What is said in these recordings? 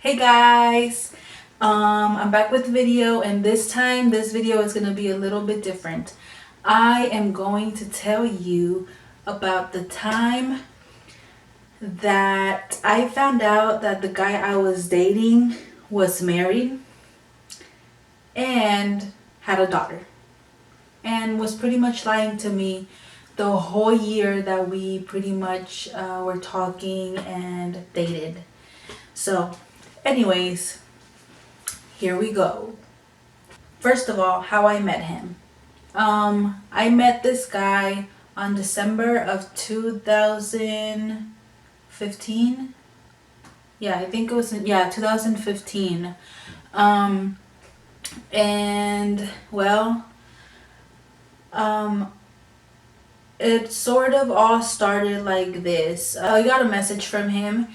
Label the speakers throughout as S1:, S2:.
S1: Hey guys, I'm back with a video, and this time this video is going to be a little bit different. I am going to tell you about the time that I found out that the guy I was dating was married and had a daughter, and was pretty much lying to me the whole year that we pretty much were talking and dated. So anyways, here we go. First of all, how I met him. I met this guy on December of 2015. Yeah, I think it was, yeah, 2015. Um, and well, um, it sort of all started like this. I got a message from him,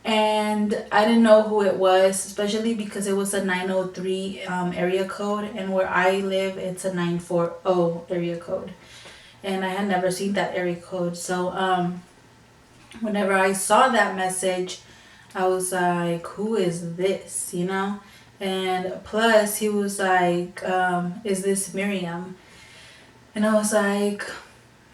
S1: and I didn't know who it was, especially because it was a 903 area code, and where I live, it's a 940 area code, and I had never seen that area code. So whenever I saw that message, I was like, who is this, you know? And plus, he was like, is this Miriam? And I was like,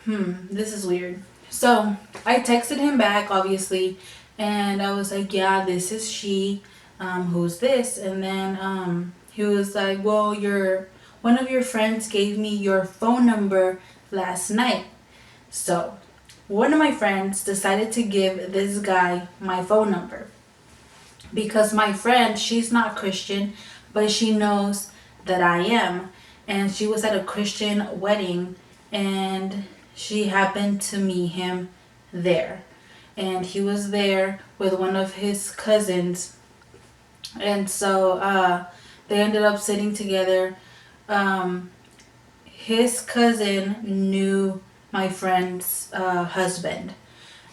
S1: this is weird. So I texted him back, obviously, and I was like, yeah, this is she. Who's this? And then he was like, well, one of your friends gave me your phone number last night. So one of my friends decided to give this guy my phone number because my friend, she's not Christian, but she knows that I am. And she was at a Christian wedding, and she happened to meet him there. And he was there with one of his cousins. And so they ended up sitting together. Um, his cousin knew my friend's husband.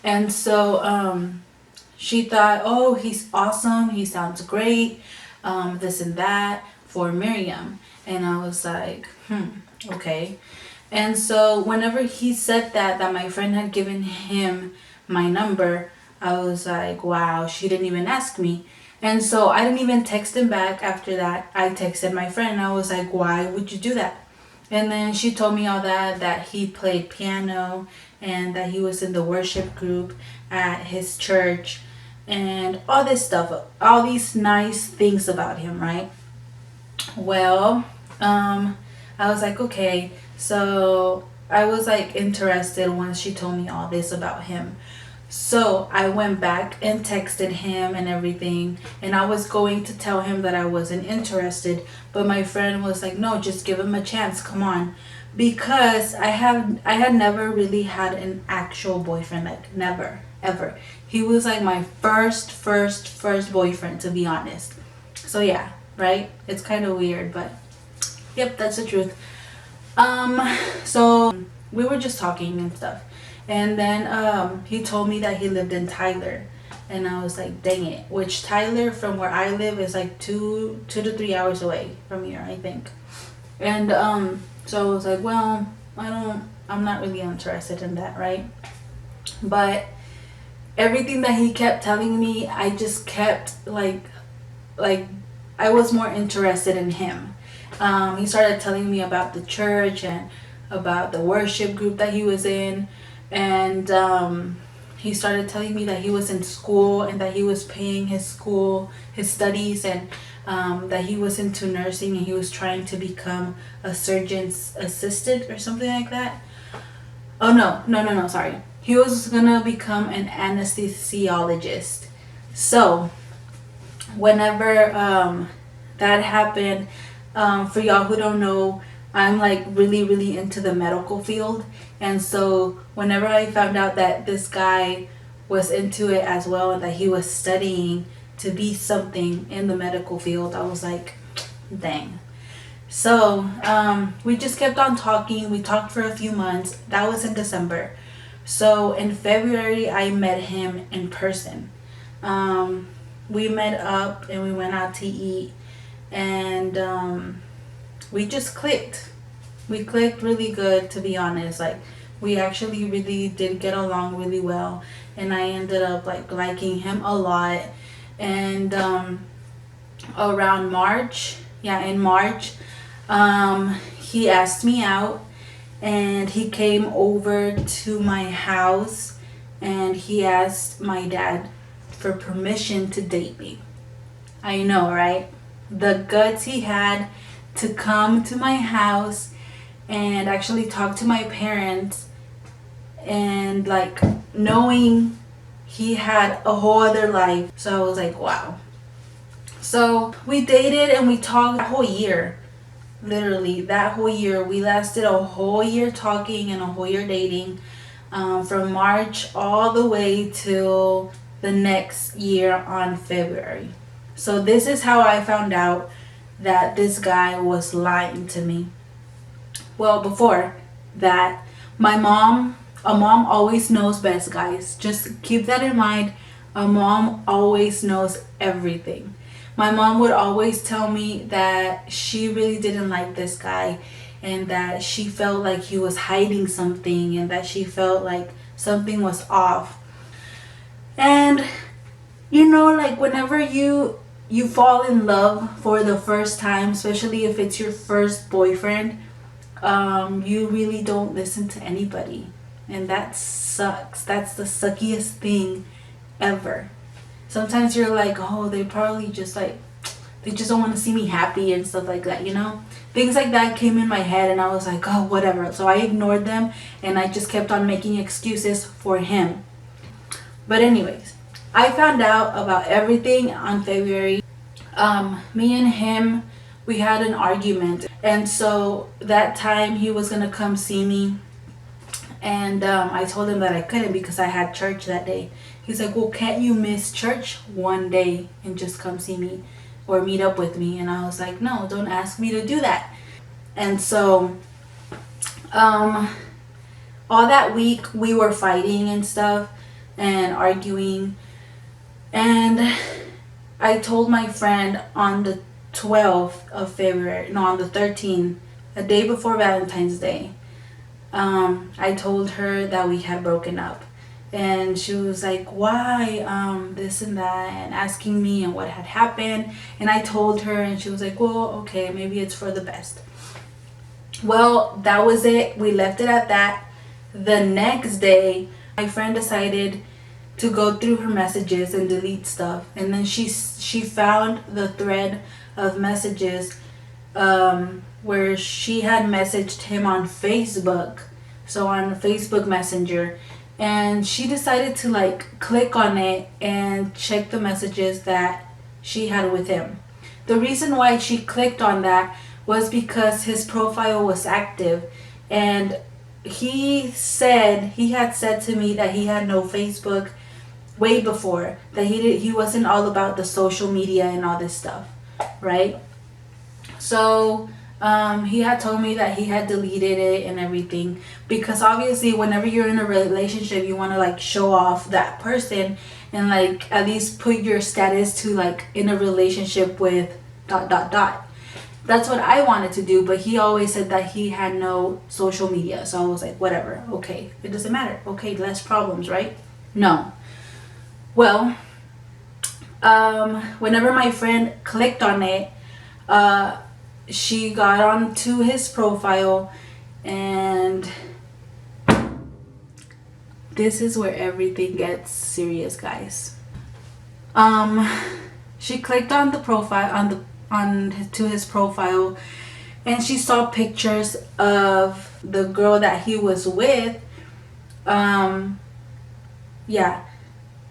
S1: And so she thought, oh, he's awesome. He sounds great. This and that for Miriam. And I was like, okay. And so whenever he said that my friend had given him my number, I was like, wow, she didn't even ask me. And so I didn't even text him back after that. I texted my friend and I was like, why would you do that? And then she told me all that he played piano and that he was in the worship group at his church and all this stuff, all these nice things about him, right? Well, I was like, okay. So I was like interested once she told me all this about him. So I went back and texted him and everything, and I was going to tell him that I wasn't interested, but my friend was like, "No, just give him a chance. Come on." Because I had never really had an actual boyfriend, like never ever. He was like my first boyfriend, to be honest. So yeah, right? It's kind of weird, but yep, that's the truth. Um, so we were just talking and stuff. And then he told me that he lived in Tyler. And I was like, dang it. Which Tyler from where I live is like 2 to 3 hours away from here, I think. And so I was like, well, I'm not really interested in that, right? But everything that he kept telling me, I just kept like I was more interested in him. He started telling me about the church and about the worship group that he was in, and he started telling me that he was in school and that he was paying his studies, and that he was into nursing and he was trying to become a surgeon's assistant or something like that. Oh no, sorry. He was gonna become an anesthesiologist. So whenever that happened, for y'all who don't know, I'm like really into the medical field, and so whenever I found out that this guy was into it as well and that he was studying to be something in the medical field, I was like, dang. So we just kept on talking. We talked for a few months. That was in December. So in February, I met him in person. Um, we met up and we went out to eat, and we just clicked. We clicked really good, to be honest. Like, we actually really did get along really well, and I ended up like liking him a lot. And around March, yeah, in March, he asked me out, and he came over to my house, and he asked my dad for permission to date me. I know, right? The guts he had to come to my house and actually talk to my parents, and like knowing he had a whole other life. So I was like, wow. So we dated and we talked a whole year. Literally, that whole year. We lasted a whole year talking and a whole year dating, from March all the way till the next year on February. So this is how I found out that this guy was lying to me. Well, before that, a mom always knows best, guys. Just keep that in mind. A mom always knows everything. My mom would always tell me that she really didn't like this guy, and that she felt like he was hiding something, and that she felt like something was off. And like whenever you fall in love for the first time, especially if it's your first boyfriend, you really don't listen to anybody, and that sucks. That's the suckiest thing ever. Sometimes you're like, oh, they probably just like, they just don't want to see me happy and stuff like that, things like that came in my head, and I was like, oh, whatever. So I ignored them, and I just kept on making excuses for him. But anyways, I found out about everything on February. Me and him, we had an argument, and so that time he was gonna come see me, and I told him that I couldn't because I had church that day. He's like, well, can't you miss church one day and just come see me or meet up with me? And I was like, no, don't ask me to do that. And so all that week we were fighting and stuff and arguing, and I told my friend on the 12th of February, no, on the 13th, a day before Valentine's Day, I told her that we had broken up. And she was like, why, this and that, and asking me and what had happened. And I told her, and she was like, well, okay, maybe it's for the best. Well, that was it. We left it at that. The next day, my friend decided to go through her messages and delete stuff. And then she found the thread of messages where she had messaged him on Facebook. So on Facebook Messenger. And she decided to like click on it and check the messages that she had with him. The reason why she clicked on that was because his profile was active, and he had said to me that he had no Facebook way before, that he wasn't all about the social media and all this stuff, right? So he had told me that he had deleted it and everything, because obviously whenever you're in a relationship, you want to like show off that person and like at least put your status to like in a relationship with ... That's what I wanted to do, but he always said that he had no social media. So I was like, whatever, okay, it doesn't matter. Okay, less problems, right? No. Well, whenever my friend clicked on it, she got onto his profile, and this is where everything gets serious, guys. She clicked on the profile to his profile, and she saw pictures of the girl that he was with. Yeah,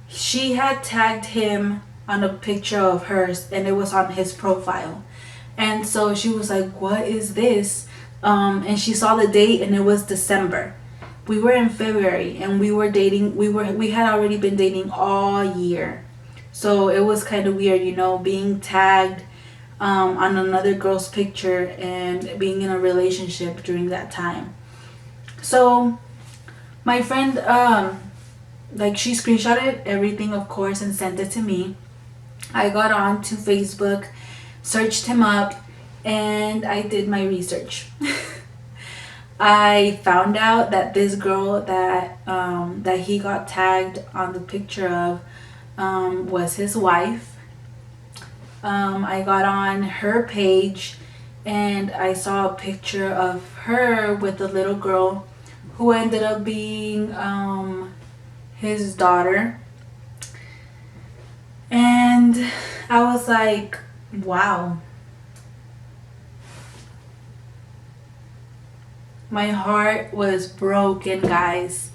S1: she had tagged him on a picture of hers, and it was on his profile. And so she was like, what is this? And she saw the date, and it was December. We were in February, and we were dating. We had already been dating all year. So it was kind of weird, being tagged on another girl's picture and being in a relationship during that time. So my friend, she screenshotted everything, of course, and sent it to me. I got on to Facebook, searched him up, and I did my research. I found out that this girl that he got tagged on the picture of was his wife. I got on her page and I saw a picture of her with a little girl who ended up being his daughter. And I was like, wow. My heart was broken, guys.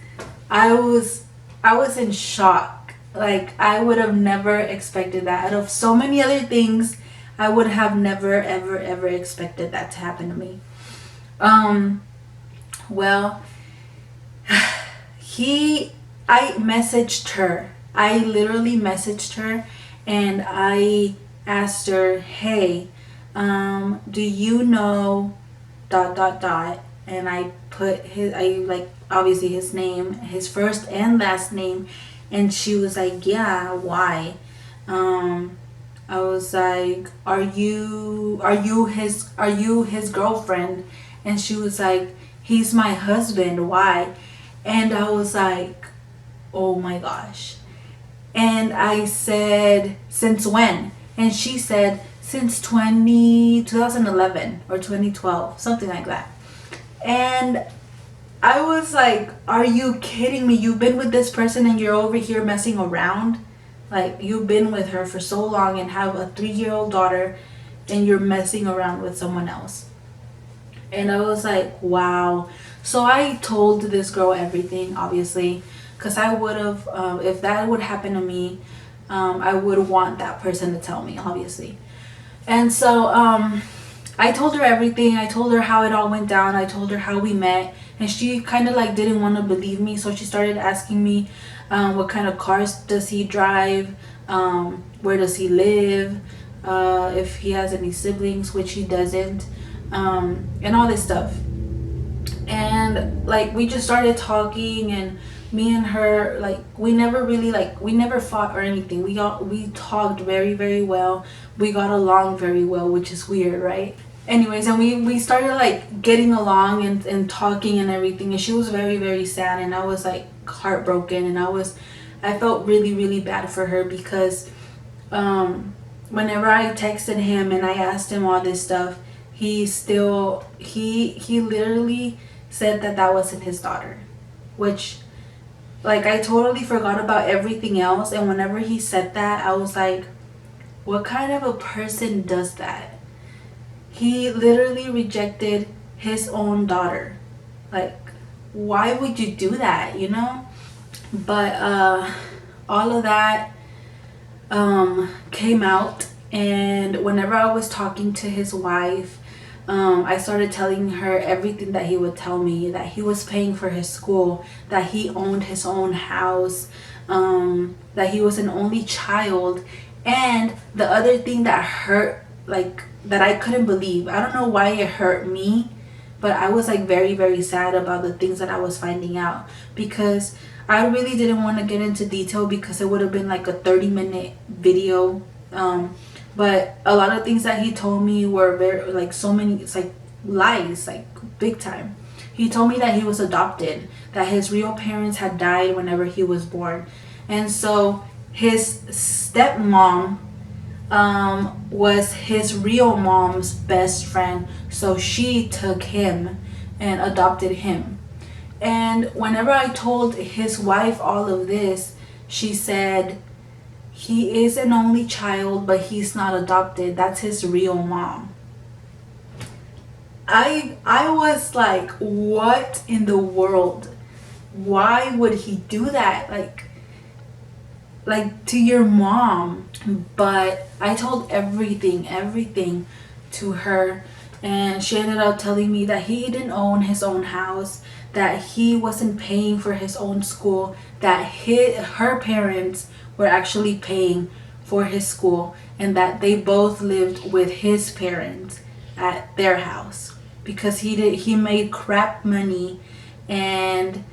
S1: I was I was in shock. Like, I would have never expected that. Out of so many other things, I would have never ever ever expected that to happen to me. Um well, he I messaged her. I literally messaged her and I asked her, "Hey, do you know dot dot dot?" And I put his, I like obviously his name, his first and last name, and she was like, "Yeah, why?" Um I was like, are you his girlfriend?" And she was like, "He's my husband. Why?" And I was like, "Oh my gosh." And I said, "Since when?" And she said, "Since 2011 or 2012, something like that." And I was like, "Are you kidding me? You've been with this person and you're over here messing around? Like, you've been with her for so long and have a 3-year-old daughter and you're messing around with someone else." And I was like, wow. So I told this girl everything, obviously, because I would have, if that would happen to me, I would want that person to tell me, obviously. And so I told her everything. I told her how it all went down. I told her how we met. And she kind of like didn't want to believe me. So she started asking me what kind of cars does he drive, where does he live, if he has any siblings, which he doesn't, and all this stuff. And like we just started talking, and me and her, like, we never really, like, we never fought or anything. We talked very very well. We got along very well, which is weird, right? Anyways, and we started like getting along and talking and everything, and she was very very sad, and I was like heartbroken, and I felt really really bad for her because whenever I texted him and I asked him all this stuff, he literally said that that wasn't his daughter, which, like, I totally forgot about everything else. And whenever he said that, I was like, what kind of a person does that? He literally rejected his own daughter. Like, why would you do that, you know? But all of that came out, and whenever I was talking to his wife, I started telling her everything that he would tell me, that he was paying for his school, that he owned his own house, that he was an only child. And the other thing that hurt, like, that I couldn't believe, I don't know why it hurt me, but I was like very very sad about the things that I was finding out, because I really didn't want to get into detail because it would have been like a 30-minute video. But a lot of things that he told me were very, like, so many, it's like lies, like big time. He told me that he was adopted, that his real parents had died whenever he was born, and so his stepmom was his real mom's best friend, so she took him and adopted him. And whenever I told his wife all of this, she said, he is an only child, but he's not adopted. That's his real mom. I was like, what in the world? Why would he do that? Like to your mom? But I told everything to her, and she ended up telling me that he didn't own his own house, that he wasn't paying for his own school, that her parents were actually paying for his school, and that they both lived with his parents at their house because he made crap money, and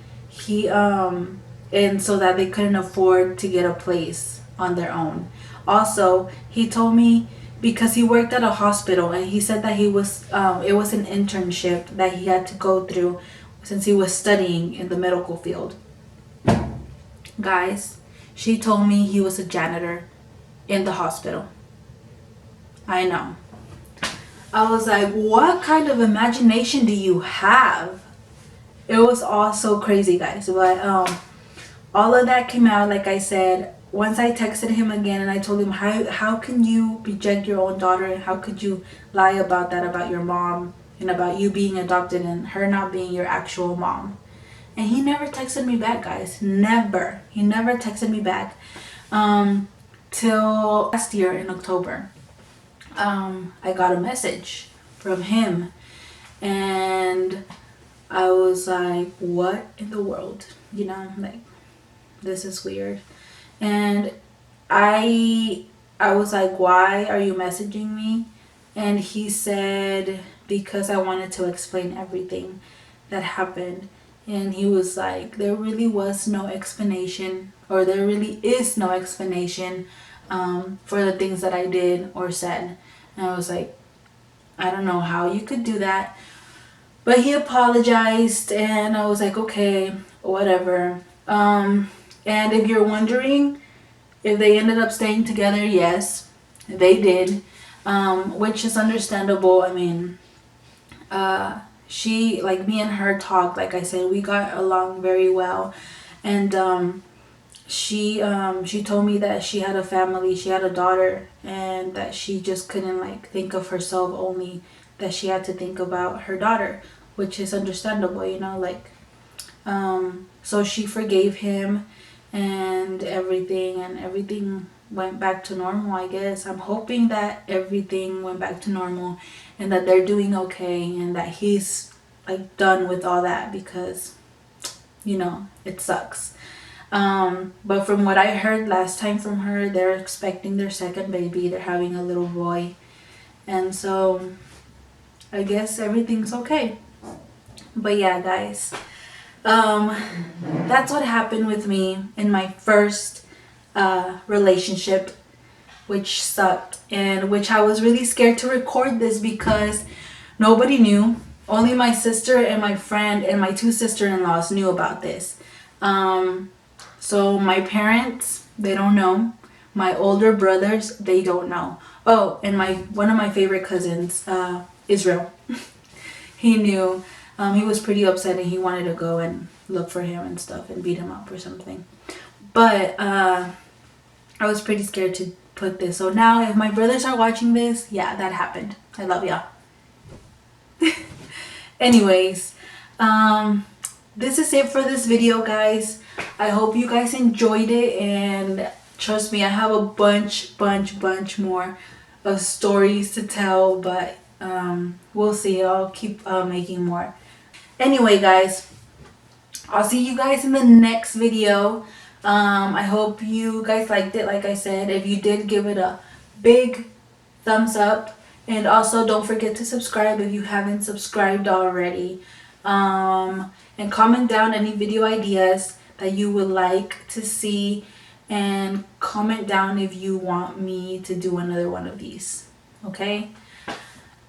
S1: and so that they couldn't afford to get a place on their own. Also, he told me, because he worked at a hospital, and he said that he was it was an internship that he had to go through since he was studying in the medical field. Guys, she told me he was a janitor in the hospital. I know. I was like, what kind of imagination do you have? It was all so crazy, guys. But all of that came out, like I said, once I texted him again and I told him, how can you reject your own daughter, and how could you lie about that, about your mom, and about you being adopted and her not being your actual mom. And he never texted me back, guys. Never. He never texted me back. Till last year in October. I got a message from him, and I was like, what in the world? You know, like, this is weird. And I was like, why are you messaging me? And he said, because I wanted to explain everything that happened. And he was like, there really was no explanation, or there really is no explanation for the things that I did or said. And I was like, I don't know how you could do that. But he apologized, and I was like, okay, whatever. And if you're wondering if they ended up staying together, yes, they did, which is understandable. I mean, she, like, me and her talked, like I said, we got along very well. And she told me that she had a family, she had a daughter, and that she just couldn't, like, think of herself only, that she had to think about her daughter, which is understandable, you know, like, so she forgave him and everything went back to normal, I guess. I'm hoping that everything went back to normal and that they're doing okay and that he's, like, done with all that, because, you know, it sucks. But from what I heard last time from her, they're expecting their second baby. They're having a little boy. And so I guess everything's okay. But yeah, guys, that's what happened with me in my first relationship, which sucked, and which I was really scared to record this because nobody knew. Only my sister and my friend and my two sister-in-laws knew about this. So my parents, they don't know. My older brothers, they don't know. Oh, and one of my favorite cousins, Israel, he knew. He was pretty upset and he wanted to go and look for him and stuff and beat him up or something. But I was pretty scared to put this. So now if my brothers are watching this, yeah, that happened. I love y'all. Anyways, this is it for this video, guys. I hope you guys enjoyed it, and trust me, I have a bunch more of stories to tell, but we'll see. I'll keep making more. Anyway, guys, I'll see you guys in the next video. I hope you guys liked it. Like I said, if you did, give it a big thumbs up, and also don't forget to subscribe if you haven't subscribed already. And comment down any video ideas that you would like to see, and comment down if you want me to do another one of these. Okay,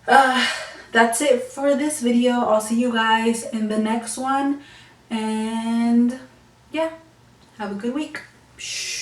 S1: that's it for this video. I'll see you guys in the next one, and yeah, have a good week. Shh.